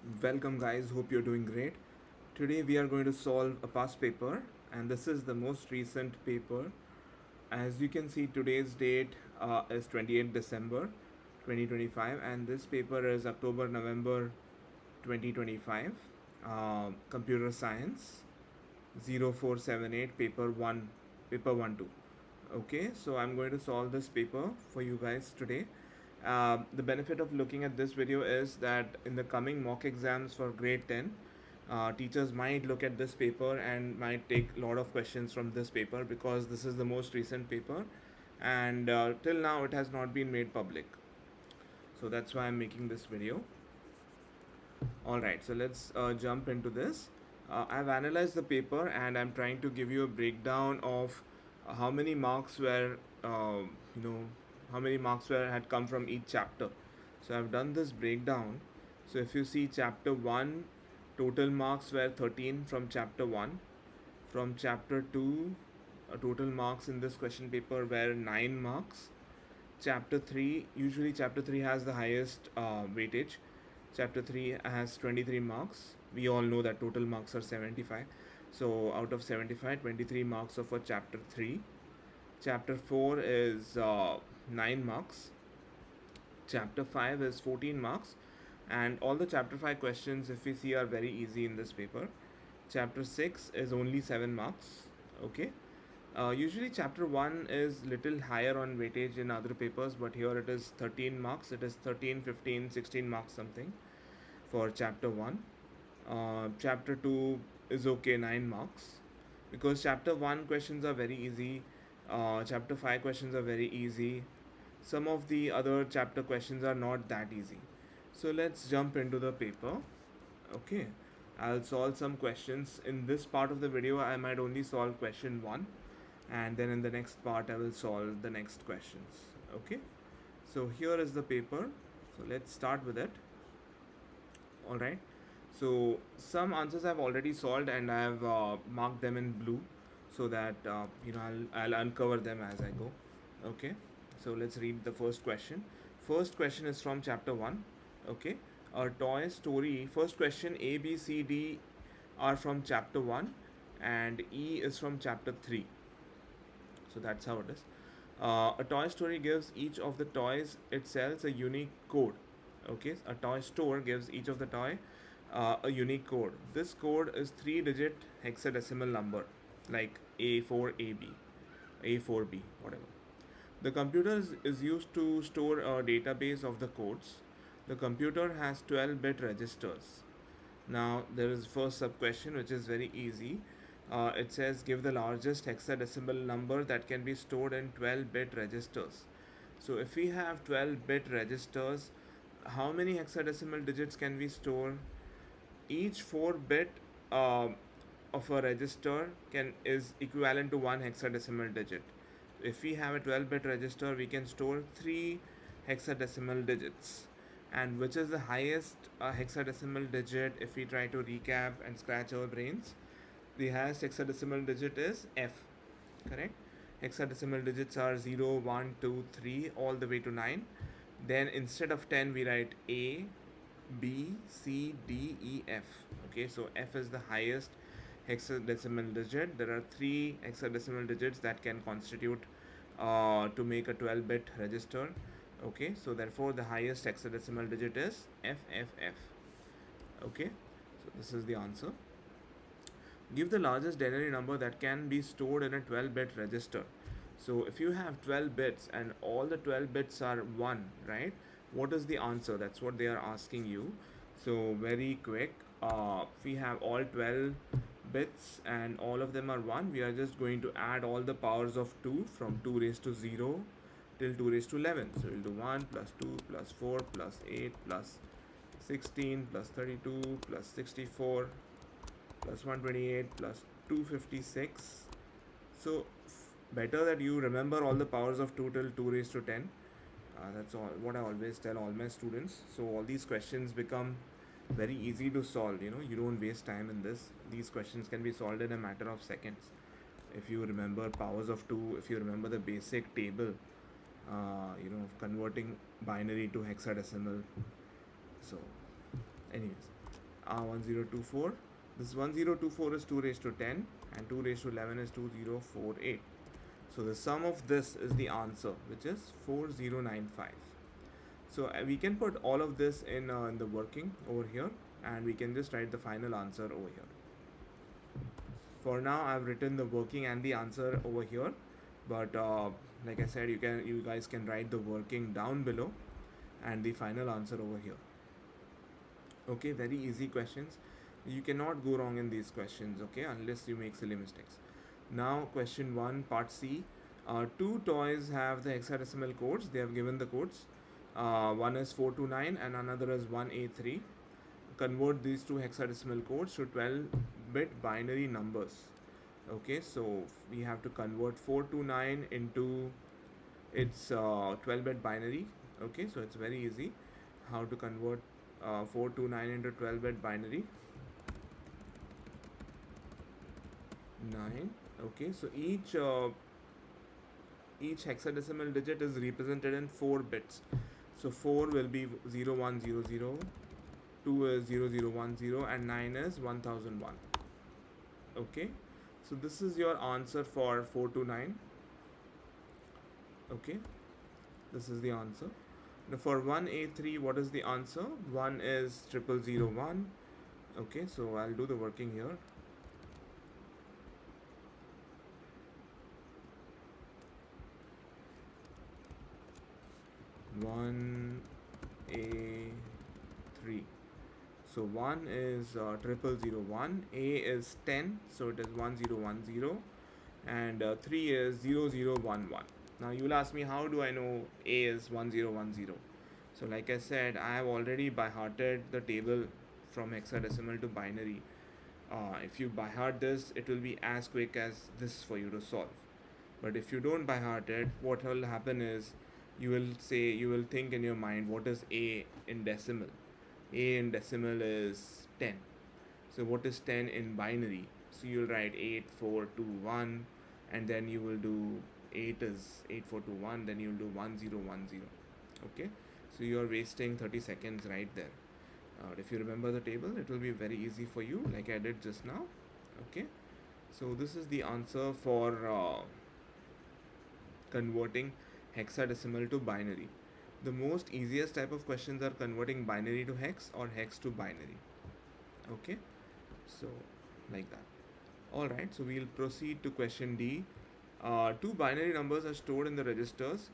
Welcome guys, hope you're doing great. Today we are going to solve a past paper and this is the most recent paper. As you can see, today's date is 28th December 2025 and this paper is October-November 2025. Computer Science 0478 paper 1 2. Okay, so I'm going to solve this paper for you guys today. The benefit of looking at this video is that in the coming mock exams for grade 10, teachers might look at this paper and might take a lot of questions from this paper because this is the most recent paper and till now it has not been made public. So that's why I'm making this video. Alright, so let's jump into this. I've analyzed the paper and I'm trying to give you a breakdown of how many marks were, you know, how many marks were had come from each chapter. So I've done this breakdown. So if you see chapter 1, total marks were 13 from chapter 1. From chapter 2, total marks in this question paper were 9 marks. Chapter 3, usually chapter 3 has the highest weightage. Chapter 3 has 23 marks. We all know that total marks are 75. So out of 75, 23 marks are for chapter 3. Chapter 4 is 9 marks. Chapter 5 is 14 marks. And all the chapter 5 questions, if we see, are very easy in this paper. Chapter 6 is only 7 marks. Okay. Usually chapter 1 is little higher on weightage in other papers, but here it is 13 marks. It is 13, 15, 16 marks something for chapter 1. Chapter 2 is okay, 9 marks. Because chapter 1 questions are very easy. Chapter 5 questions are very easy. Some of the other chapter questions are not that easy. So let's jump into the paper. Okay. I'll solve some questions. In this part of the video, I might only solve question 1 and then in the next part I will solve the next questions. Okay, so here is the paper, so let's start with it. All right, so some answers I've already solved and I have marked them in blue so that I'll uncover them as I go. Okay, so let's read the first question. First question is from chapter 1. Okay, a toy story. First question, A, B, C, D are from chapter 1 and E is from chapter 3. So that's how it is. A toy story gives each of the toys it sells a unique code. Okay, a toy store gives each of the toy a unique code. This code is 3-digit hexadecimal number, like A4AB, A4B, whatever. The computer is used to store a database of the codes. The computer has 12-bit registers. Now there is first sub question which is very easy. It says give the largest hexadecimal number that can be stored in 12-bit registers. So if we have 12-bit registers, how many hexadecimal digits can we store? Each 4-bit of a register is equivalent to 1 hexadecimal digit. If we have a 12-bit register, we can store 3 hexadecimal digits. And which is the highest hexadecimal digit if we try to recap and scratch our brains? The highest hexadecimal digit is F, correct? Hexadecimal digits are 0, 1, 2, 3 all the way to 9. Then instead of 10 we write A, B, C, D, E, F. Okay, so F is the highest hexadecimal digit. There are 3 hexadecimal digits that can constitute to make a 12-bit register. Okay, so therefore the highest hexadecimal digit is FFF. Okay, so this is the answer. Give the largest denary number that can be stored in a 12-bit register. So if you have 12 bits and all the 12 bits are 1, right? What is the answer? That's what they are asking you. So very quick, we have all 12 bits and all of them are 1. We are just going to add all the powers of 2 from 2 raised to 0 till 2 raised to 11. So we'll do 1 plus 2 plus 4 plus 8 plus 16 plus 32 plus 64 plus 128 plus 256. So better that you remember all the powers of 2 till 2 raised to 10. That's all what I always tell all my students. So all these questions become very easy to solve. You don't waste time in this. These questions can be solved in a matter of seconds if you remember powers of 2, if you remember the basic table of converting binary to hexadecimal. So anyways, 1024. This 1024 is 2 raised to 10 and 2 raised to 11 is 2048. So the sum of this is the answer, which is 4095. So we can put all of this in the working over here, and we can just write the final answer over here. For now, I've written the working and the answer over here, but like I said, you guys can write the working down below and the final answer over here. Okay, very easy questions. You cannot go wrong in these questions, okay, unless you make silly mistakes. Now question 1 part C. Two toys have the hexadecimal codes. They have given the codes. One is 429 and another is 1A3. Convert these two hexadecimal codes to 12-bit binary numbers. Okay, so we have to convert 429 into its 12-bit binary. Okay, so it's very easy how to convert 429 into 12-bit binary. 9. Okay, so each hexadecimal digit is represented in 4 bits. So 4 will be 0100, 2 is 0010, and 9 is 1001. Okay, so this is your answer for 429. Okay, this is the answer. Now for 1A3, what is the answer? 1 is 0001. Okay, so I'll do the working here. 1A3. So 1 is 0001, A is 10, so it is 1010, and 3 is 0011. Now you will ask me, how do I know A is 1010? So like I said, I have already by hearted the table from hexadecimal to binary. If you by heart this, it will be as quick as this for you to solve. But if you don't by heart it, what will happen is you will think in your mind, what is A in decimal? A in decimal is 10. So what is 10 in binary? So you'll write 8421, and then you will do 8 is 8421, then you'll do 1010. Okay, so you're wasting 30 seconds right there. If you remember the table, it will be very easy for you, like I did just now. Okay, so this is the answer for converting hexadecimal to binary. The most easiest type of questions are converting binary to hex or hex to binary. Okay, so like that. Alright, so we'll proceed to question D. Two binary numbers are stored in the registers.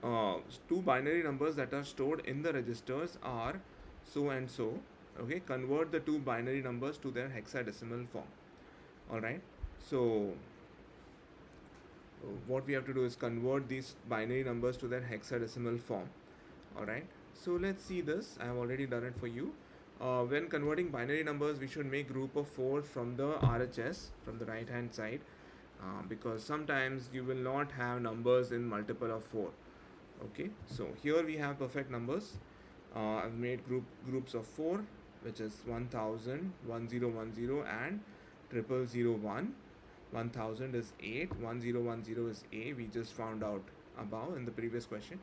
Two binary numbers that are stored in the registers are so and so. Okay, convert the two binary numbers to their hexadecimal form. Alright, so what we have to do is convert these binary numbers to their hexadecimal form. Alright, so let's see this. I have already done it for you. When converting binary numbers, we should make group of 4 from the RHS, from the right hand side, because sometimes you will not have numbers in multiple of 4. Okay, so here we have perfect numbers. I've made groups of 4, which is 1000, 1010 and 0001. 1000 is 8, 1010 is A, we just found out above in the previous question,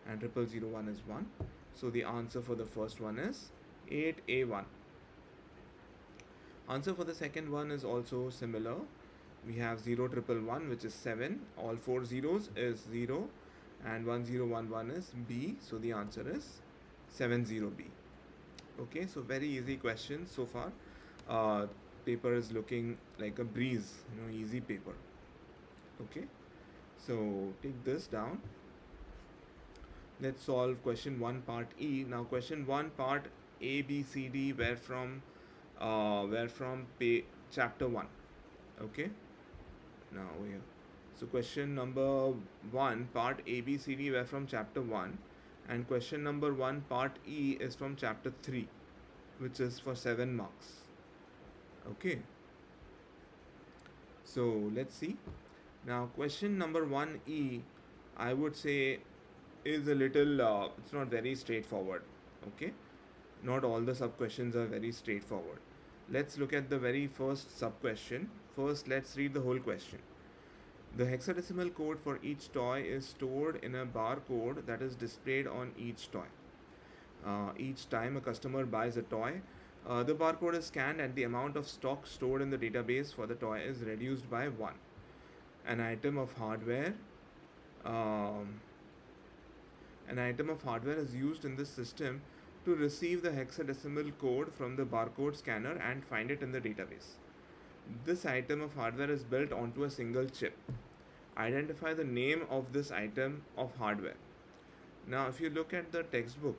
and 0001 is 1. So the answer for the first one is 8A1. Answer for the second one is also similar. We have 0111, which is 7, all 4 zeros is 0, and 1011 is B, so the answer is 70B. Okay, so very easy questions so far. Paper is looking like a breeze, easy paper. Okay, so take this down. Let's solve question 1 part E. Now question 1 part A, B, C, D were from chapter 1. Okay, now here. So question number 1 part A, B, C, D were from chapter 1, and question number 1 part E is from chapter 3, which is for 7 marks. Okay, so let's see. Now question number 1E, I would say, is a little it's not very straightforward. Okay, not all the sub questions are very straightforward. Let's look at the very first sub question. First, let's read the whole question. The hexadecimal code for each toy is stored in a barcode that is displayed on each toy. Each time a customer buys a toy, the barcode is scanned and the amount of stock stored in the database for the toy is reduced by 1. An item of hardware um, an item of hardware is used in this system to receive the hexadecimal code from the barcode scanner and find it in the database. This item of hardware is built onto a single chip. Identify the name of this item of hardware. Now, if you look at the textbook,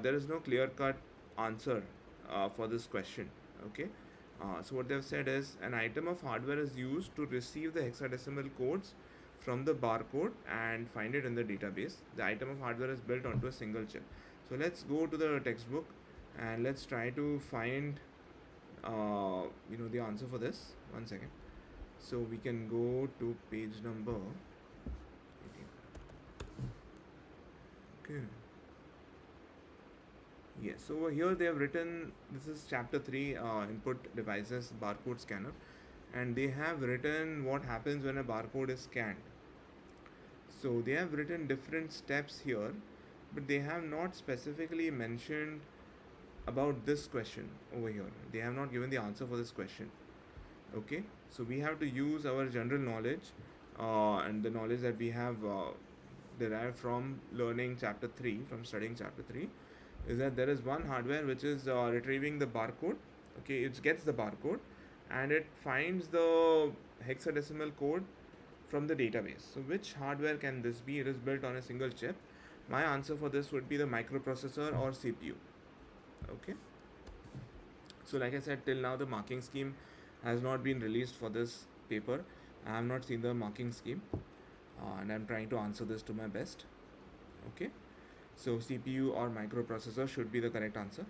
there is no clear cut answer for this question. Okay, so what they've said is an item of hardware is used to receive the hexadecimal codes from the barcode and find it in the database. The item of hardware is built onto a single chip. So let's go to the textbook and let's try to find the answer for this. One second. So we can go to page number 18. Okay. Yes, so over here they have written, this is chapter 3, input devices barcode scanner, and they have written what happens when a barcode is scanned. So they have written different steps here, but they have not specifically mentioned about this question over here. They have not given the answer for this question. Okay, so we have to use our general knowledge and the knowledge that we have derived from learning chapter 3, from studying chapter 3, is that there is one hardware which is retrieving the barcode. Okay, it gets the barcode and it finds the hexadecimal code from the database. So which hardware can this be? It is built on a single chip. My answer for this would be the microprocessor or CPU. Okay, so like I said, till now the marking scheme has not been released for this paper. I have not seen the marking scheme and I'm trying to answer this to my best. Okay, so CPU or microprocessor should be the correct answer.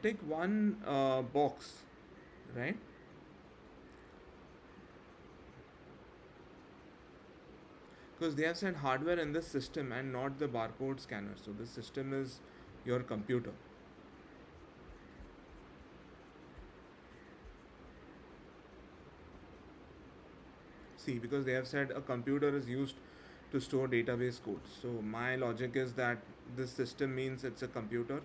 Take one box, right? Because they have said hardware in this system and not the barcode scanner. So this system is your computer. See, because they have said a computer is used to store database codes. So my logic is that this system means it's a computer,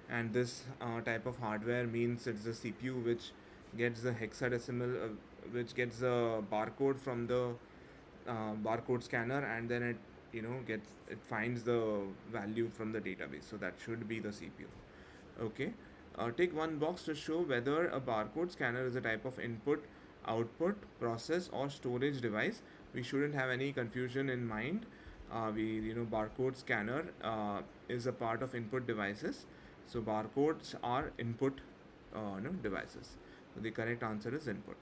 and this type of hardware means it's a CPU which gets the hexadecimal, which gets the barcode from the barcode scanner, and then it finds the value from the database. So that should be the CPU. Okay. Take one box to show whether a barcode scanner is a type of input, output, process, or storage device. We shouldn't have any confusion in mind. Barcode scanner is a part of input devices. So barcodes are input devices. So the correct answer is input.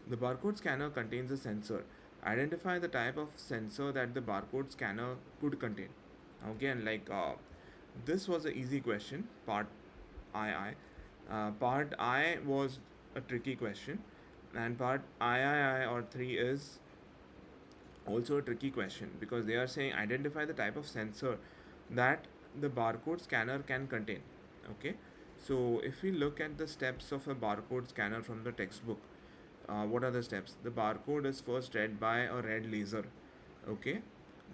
The barcode scanner contains a sensor. Identify the type of sensor that the barcode scanner could contain. Again, this was an easy question, part II. Part I was a tricky question, and part III or 3 is also a tricky question because they are saying identify the type of sensor that the barcode scanner can contain. Okay, so if we look at the steps of a barcode scanner from the textbook, what are the steps? The barcode is first read by a red laser. Okay,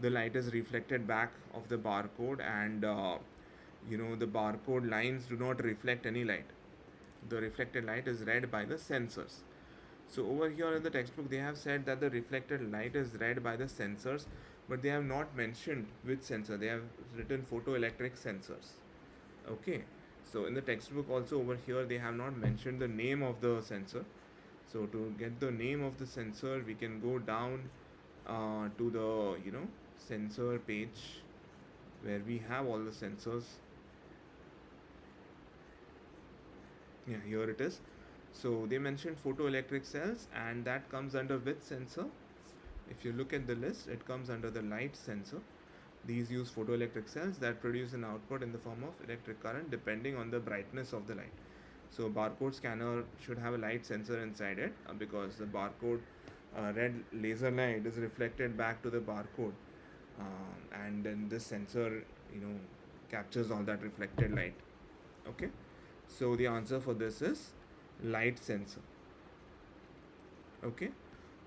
the light is reflected back of the barcode, and the barcode lines do not reflect any light. The reflected light is read by the sensors. So over here in the textbook they have said that the reflected light is read by the sensors, but they have not mentioned which sensor. They have written photoelectric sensors. Okay, so in the textbook also over here they have not mentioned the name of the sensor. So to get the name of the sensor, we can go down to the sensor page where we have all the sensors. Yeah, here it is. So they mentioned photoelectric cells, and that comes under which sensor? If you look at the list, it comes under the light sensor. These use photoelectric cells that produce an output in the form of electric current depending on the brightness of the light. So barcode scanner should have a light sensor inside it because the barcode red laser light is reflected back to the barcode, and then this sensor captures all that reflected light. Okay, so the answer for this is light sensor. Okay,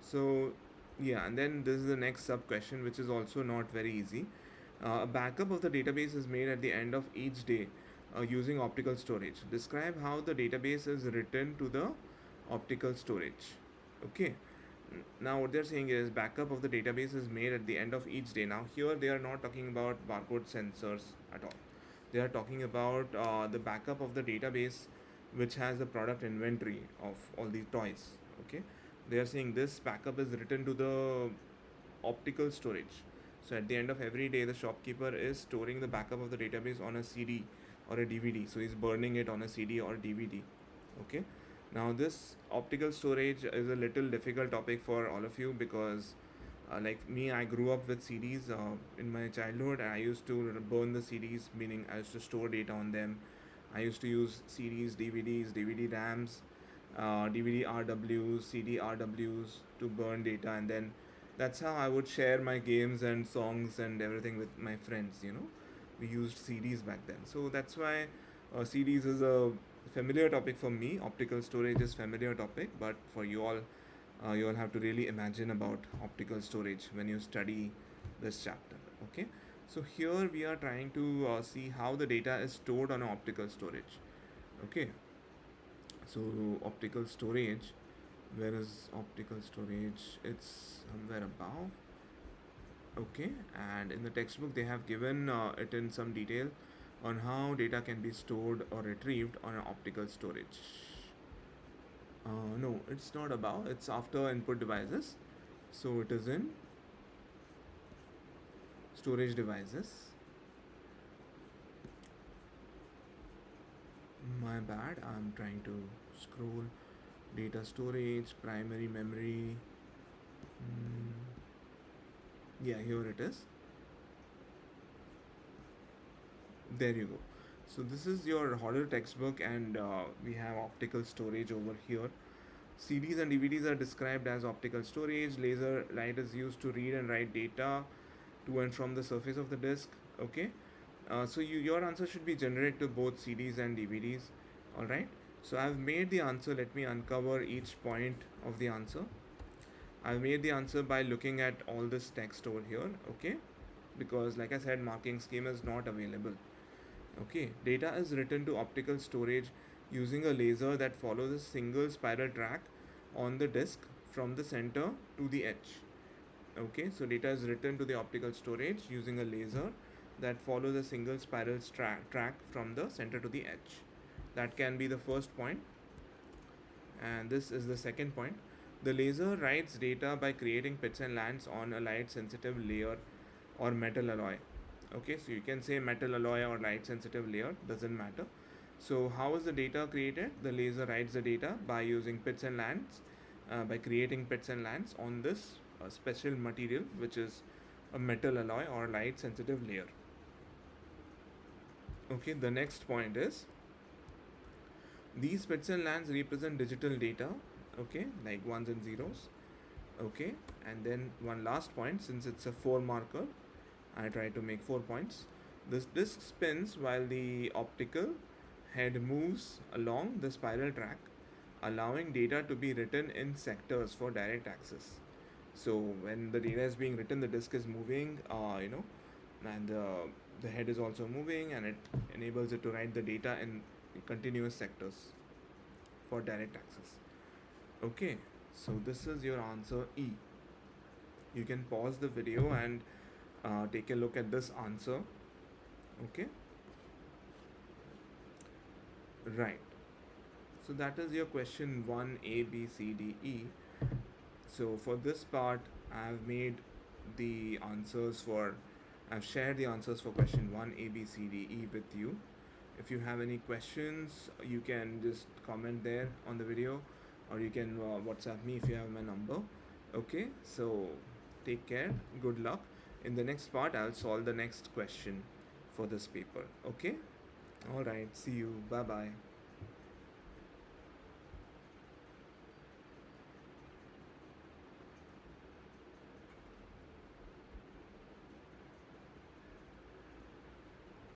so yeah, and then this is the next sub question which is also not very easy. A backup of the database is made at the end of each day using optical storage. Describe how the database is written to the optical storage. Okay. Now what they're saying is backup of the database is made at the end of each day. Now here they are not talking about barcode sensors at all. They are talking about the backup of the database which has the product inventory of all these toys. Okay. They are saying this backup is written to the optical storage. So at the end of every day, the shopkeeper is storing the backup of the database on a CD or a DVD. So he's burning it on a CD or DVD. Okay. Now this optical storage is a little difficult topic for all of you because, like me, I grew up with CDs in my childhood. I used to burn the CDs, meaning I used to store data on them. I used to use CDs, DVDs, DVD RAMs, DVD RWs, CD RWs to burn data, and then that's how I would share my games and songs and everything with my friends. We used CDs back then, so that's why CDs is a familiar topic for me. Optical storage is familiar topic, but for you all have to really imagine about optical storage when you study this chapter. Okay, so here we are trying to see how the data is stored on an optical storage. Okay, so optical storage, where is optical storage? It's somewhere above. Okay, and in the textbook they have given it in some detail on how data can be stored or retrieved on an optical storage. No, it's not above, it's after input devices. So it is in storage devices. My bad, I'm trying to scroll. Data storage, primary memory. Yeah, here it is. There you go. So this is your horror textbook, and we have optical storage over here. CDs and DVDs are described as optical storage. Laser light is used to read and write data to and from the surface of the disk. Okay. So your answer should be generic to both CDs and DVDs. All right. So I've made the answer. Let me uncover each point of the answer. I've made the answer by looking at all this text over here. Okay. Because like I said, marking scheme is not available. Okay, data is written to optical storage using a laser that follows a single spiral track on the disk from the center to the edge. Okay, so data is written to the optical storage using a laser that follows a single spiral track from the center to the edge. That can be the first point, and this is the second point. The laser writes data by creating pits and lands on a light sensitive layer or metal alloy. Okay, so you can say metal alloy or light sensitive layer, doesn't matter. So how is the data created? The laser writes the data by using pits and lands, by creating pits and lands on this special material, which is a metal alloy or light sensitive layer. Okay, the next point is these pits and lands represent digital data, okay, like ones and zeros. Okay, and then one last point, since it's a 4 marker, I try to make 4 points. This disk spins while the optical head moves along the spiral track, allowing data to be written in sectors for direct access. So when the data is being written, the disk is moving, and the head is also moving, and it enables it to write the data in continuous sectors for direct access. Okay, so this is your answer E. You can pause the video and take a look at this answer. Okay, right. So that is your question 1 A, B, C, D, E. So for this part, I've made the answers for, I've shared the answers for question 1 A, B, C, D, E with you. If you have any questions, you can just comment there on the video, or you can WhatsApp me if you have my number. Okay, so take care, good luck. In the next part, I'll solve the next question for this paper. Okay, all right, see you, bye bye.